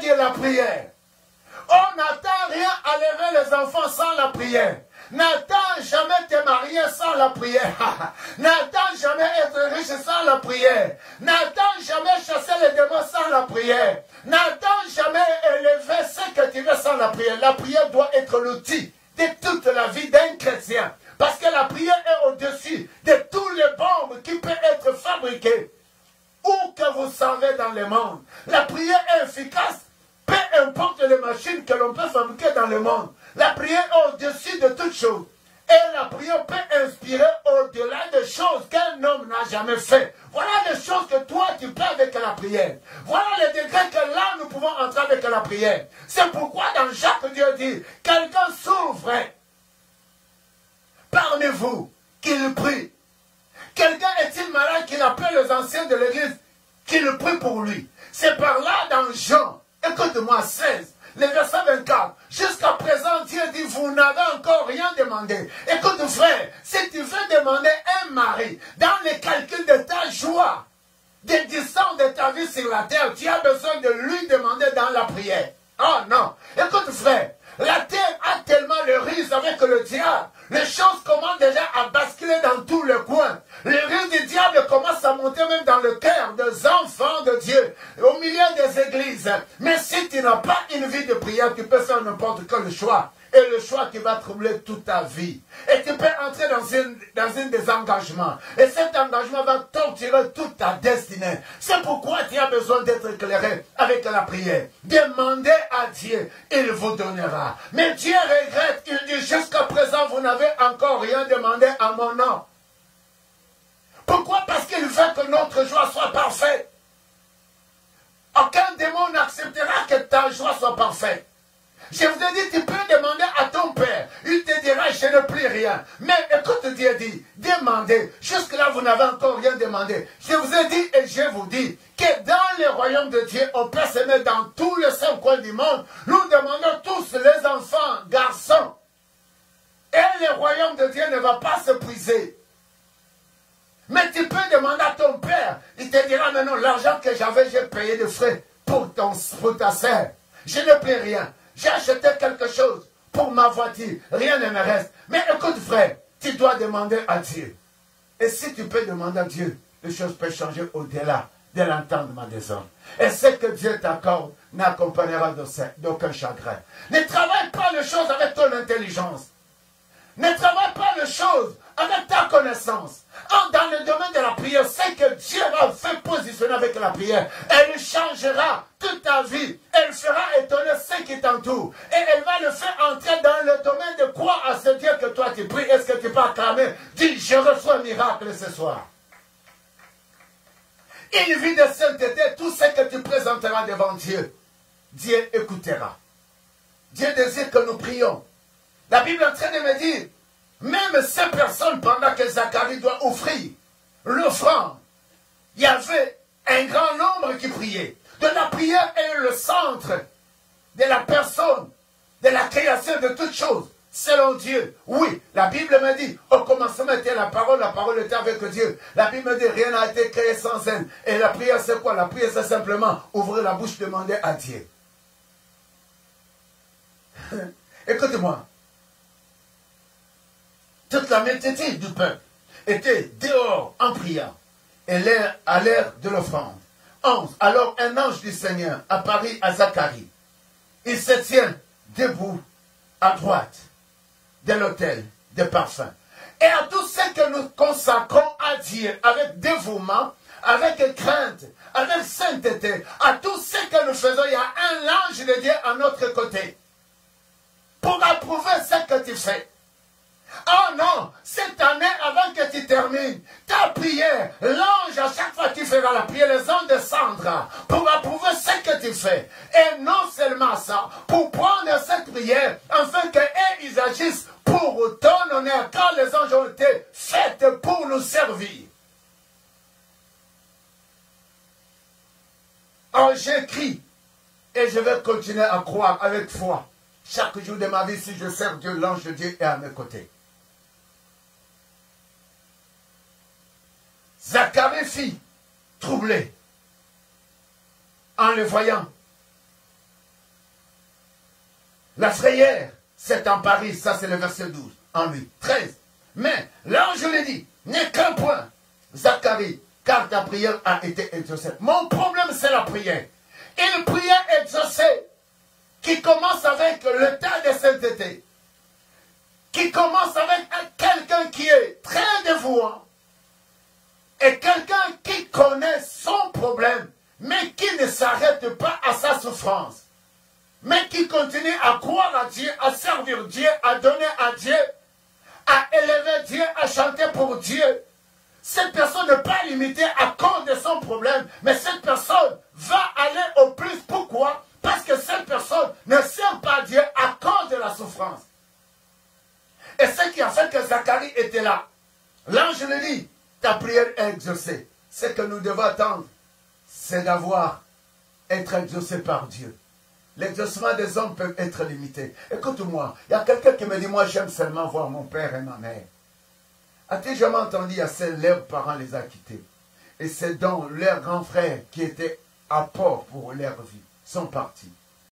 Dieu la prière. On n'attend rien à lever les enfants sans la prière. N'attends jamais te marier sans la prière. N'attends jamais être riche sans la prière. N'attends jamais chasser les démons sans la prière. N'attends jamais élever ce que tu veux sans la prière. La prière doit être l'outil de toute la vie d'un chrétien. Parce que la prière est au-dessus de tous les bombes qui peuvent être fabriquées. Où que vous savez dans le monde. La prière est efficace. Peu importe les machines que l'on peut fabriquer dans le monde. La prière est au-dessus de toutes choses. Et la prière peut inspirer au-delà des choses qu'un homme n'a jamais fait. Voilà les choses que toi tu peux avec la prière. Voilà les degrés que là nous pouvons entrer avec la prière. C'est pourquoi dans Jacques Dieu dit, quelqu'un souffre parmi vous, qu'il prie. Quelqu'un est-il malade qu'il appelle les anciens de l'église, qu'il prie pour lui. C'est par là dans Jean, écoute-moi 16, le verset 24. Jusqu'à présent, Dieu dit, vous n'avez encore rien demandé. Écoute frère, si tu veux demander un mari, dans les calculs de ta joie, des distances de ta vie sur la terre, tu as besoin de lui demander dans la prière. Oh non, écoute frère, la terre a tellement le risque avec le diable. Les choses commencent déjà à basculer dans tous les coins. Le risque du diable commence à monter même dans le cœur des enfants de Dieu, au milieu des églises. Mais si tu n'as pas une vie de prière, tu peux faire n'importe quel choix. Et le choix qui va troubler toute ta vie. Et tu peux entrer dans un désengagement. Et cet engagement va torturer toute ta destinée. C'est pourquoi tu as besoin d'être éclairé avec la prière. Demandez à Dieu, il vous donnera. Mais Dieu regrette, il dit, jusqu'à présent, vous n'avez encore rien demandé à mon nom. Pourquoi? Parce qu'il veut que notre joie soit parfaite. Aucun démon n'acceptera que ta joie soit parfaite. Je vous ai dit, tu peux demander à ton père. Il te dira, je ne prie rien. Mais écoute, Dieu dit, demandez. Jusque-là, vous n'avez encore rien demandé. Je vous ai dit et je vous dis que dans le royaume de Dieu, on peut se mettre dans tous les 5 coins du monde. Nous demandons tous, les enfants, garçons. Et le royaume de Dieu ne va pas se briser. Mais tu peux demander à ton père. Il te dira, mais non, l'argent que j'avais, j'ai payé de frais pour ta sœur. Je ne paie rien. J'ai acheté quelque chose pour ma voiture. Rien ne me reste. Mais écoute frère, tu dois demander à Dieu. Et si tu peux demander à Dieu, les choses peuvent changer au-delà de l'entendement des hommes. Et ce que Dieu t'accorde n'accompagnera d'aucun chagrin. Ne travaille pas les choses avec ton intelligence. Ne travaille pas les choses avec ta connaissance. Dans le domaine de la prière, c'est que Dieu va faire positionner avec la prière. Elle changera toute ta vie. Elle fera étonner ceux qui t'entourent. Et elle va le faire entrer dans le domaine de croire à ce Dieu que toi tu pries. Est-ce que tu peux acclamer? Dis, je reçois un miracle ce soir. Une vie de sainteté, tout ce que tu présenteras devant Dieu, Dieu écoutera. Dieu désire que nous prions. La Bible est en train de me dire, même ces personnes, pendant que Zacharie doit offrir l'offrande, il y avait un grand nombre qui priait. De la prière est le centre de la personne, de la création de toutes choses, selon Dieu. Oui, la Bible me dit, au commencement était la parole était avec Dieu. La Bible me dit, rien n'a été créé sans elle. Et la prière, c'est quoi? La prière, c'est simplement ouvrir la bouche, demander à Dieu. Écoute-moi. Toute la multitude du peuple était dehors en priant. Et à l'heure de l'offrande. 11. Alors un ange du Seigneur apparut à Zacharie. Il se tient debout à droite de l'autel de parfum. Et à tous ceux que nous consacrons à Dieu avec dévouement, avec crainte, avec sainteté, à tous ceux que nous faisons, il y a un ange de Dieu à notre côté. Pour approuver ce que tu fais. Oh non, cette année, avant que tu termines, ta prière, l'ange, à chaque fois que tu feras la prière, les anges descendront pour approuver ce que tu fais. Et non seulement ça, pour prendre cette prière, afin qu'eux, ils agissent pour ton honneur, car les anges ont été faits pour nous servir. Oh, j'écris, et je vais continuer à croire avec foi. Chaque jour de ma vie, si je sers Dieu, l'ange de Dieu est à mes côtés. Zacharie fit troubler en le voyant. La frayeur s'est emparée, ça c'est le verset 12, en lui. 13. Mais l'ange lui dit, n'aie qu'un point, Zacharie, car ta prière a été exaucée. Mon problème c'est la prière. Une prière exaucée qui commence avec le temps de sainteté, qui commence avec quelqu'un qui est très dévouant et quelqu'un qui connaît son problème, mais qui ne s'arrête pas à sa souffrance, mais qui continue à croire à Dieu, à servir Dieu, à donner à Dieu, à élever Dieu, à chanter pour Dieu. Cette personne n'est pas limitée à cause de son problème, mais cette personne va aller au plus. Pourquoi? Parce que cette personne ne sert pas Dieu à cause de la souffrance. Et ce qui a fait que Zacharie était là, l'ange lui dit, ta prière est exaucée. Ce que nous devons attendre, c'est être exaucé par Dieu. L'exaucement des hommes peut être limité. Écoute-moi, il y a quelqu'un qui me dit, moi j'aime seulement voir mon père et ma mère. As-tu jamais entendu, leurs parents les a quittés. Et c'est donc leurs grands frères qui étaient à port pour leur vie, sont partis.